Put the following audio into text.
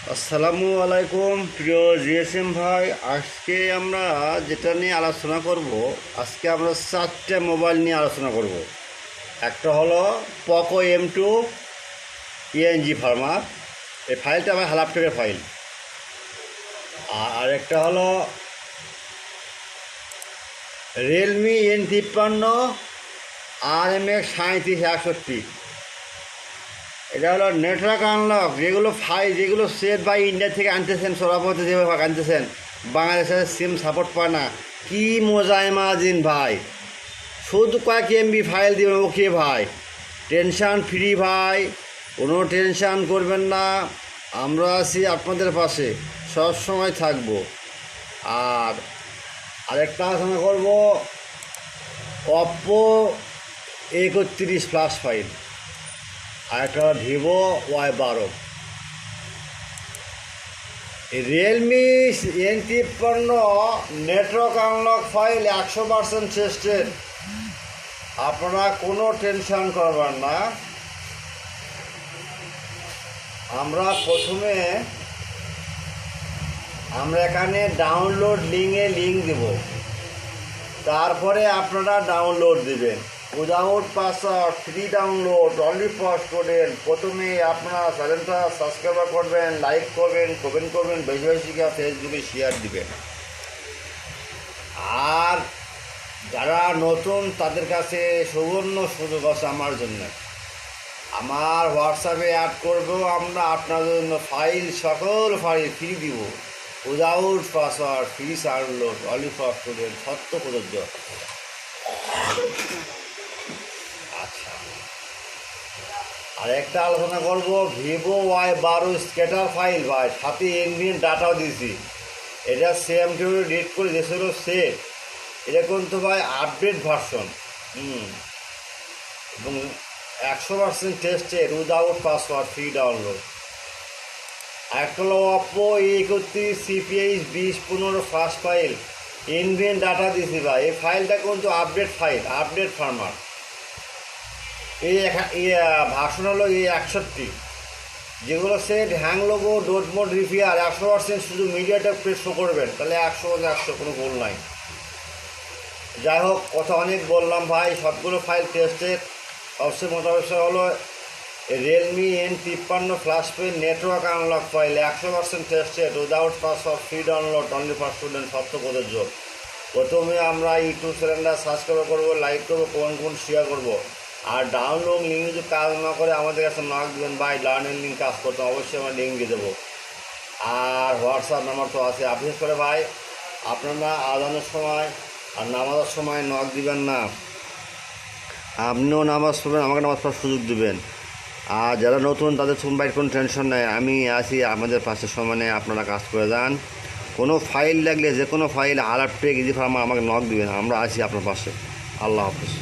আসসালামু আলাইকুম প্রিয় জিএসএম ভাই। আজকে আমরা যেটা নিয়ে আলোচনা করব, আজকে আমরা 4টে মোবাইল নিয়ে আলোচনা করব। একটা হলো পকো M2 ইএনজি ফার্মার, এই ফাইলটা আমার ল্যাপটপের ফাইল। আর আরেকটা হলো রিয়েলমি N53 RMX 3761। এটা হলো নেটওয়ার্ক আনলক, যেগুলো সেট বাই ইন্ডিয়া থেকে আনতেছেন, সরাপথে যেভাবে আনতেছেন, বাংলাদেশের সিম সাপোর্ট পায় না। কি মজা ইমাজিন ভাই, শুধু কয়েক এমবি ফাইল দিবেন, ওকে ভাই, টেনশান ফ্রি ভাই, কোনো টেনশান করবেন না। আমরা আছি আপনাদের পাশে, সব সময় থাকবো। আর আরেকটা আলোচনা করব অপ্পো A31 ফাইল, আর একটা Vivo Y12। Realme N53 network unlock file 100% tested, আপনারা কোনো টেনশন করবেন না। আমরা এখানে ডাউনলোড লিঙ্ক দেব, তারপরে আপনারা ডাউনলোড দিবেন without password, free download, only for student. প্রথমে আপনারা চ্যানেলটা সাবস্ক্রাইব করবেন, লাইক করবেন, কমেন্ট করবেন, বেশি বেশি করে ফেসবুকে শেয়ার দিবেন। আর যারা নতুন তাদের কাছে সুবর্ণ সুযোগ আছে আমার জন্য, আমার হোয়াটসঅ্যাপে অ্যাড করবো, আমরা আপনাদের জন্য সকল ফাইল ফ্রি দিব without password, free download, only for student, সত্য প্রযোজ্য। আচ্ছা, আর একটা আলোচনা করব ভিভো Y12 স্ক্যাটার ফাইল ভাই, সাথে এনভিএন ডাটাও দিয়েছি। এটা সেম কেউ রেড করে দিয়েছিল সেট, এটা কিন্তু ভাই আপডেট ভার্সন, এবং 100% tested without password, free download. একটা হলো Oppo A31 CPH2015 first file, NVN data দিয়েছি ভাই। এই ফাইলটা কিন্তু আপডেট ফার্মার। এই ভার্সন হলো A61, যেগুলো set hang logo, dot mode repair 100%, শুধু মিডিয়াটা প্রেস শো করবেন, তাহলে 100 কোনো ভুল নাই। যাই হোক, কথা অনেক বললাম ভাই, সবগুলো ফাইল টেস্টেড। সবচেয়ে মোটা বিষয় হলো Realme N53 flash pen network unlock file 100% tested without password, free download, only for student, সত্য প্রযোজ্য। প্রথমে আমরা ইউটিউব চ্যানেলটা সাবস্ক্রাইব করবো, লাইক করবো, কমেন্ট শেয়ার করবো। আর ডাউনলোড লিঙ্ক যদি কাজ না করে আমাদের কাছে নক দেবেন ভাই, ডাউনলোড লিঙ্ক কাজ করতে অবশ্যই আমরা লিঙ্ক দিয়ে দেবো। আর হোয়াটসঅ্যাপ নাম্বার তো আছে। বিশেষ করে ভাই, আপনারা আজানের সময় আর নামাজের সময় নক দিবেন না, আপনিও নামাজ পড়বেন, আমাকে নামাজ পড়ার সুযোগ দিবেন। আর যারা নতুন তাদের বাইর কোনো টেনশন নেই, আমি আছি আমাদের পাশে, সমানে আপনারা কাজ করে যান। কোনো ফাইল লাগলে, যে কোনো ফাইল, আলাপ পেয়ে গেছি আমাকে নক দিবেন, আমরা আছি আপনার পাশে। আল্লাহ হাফিজ।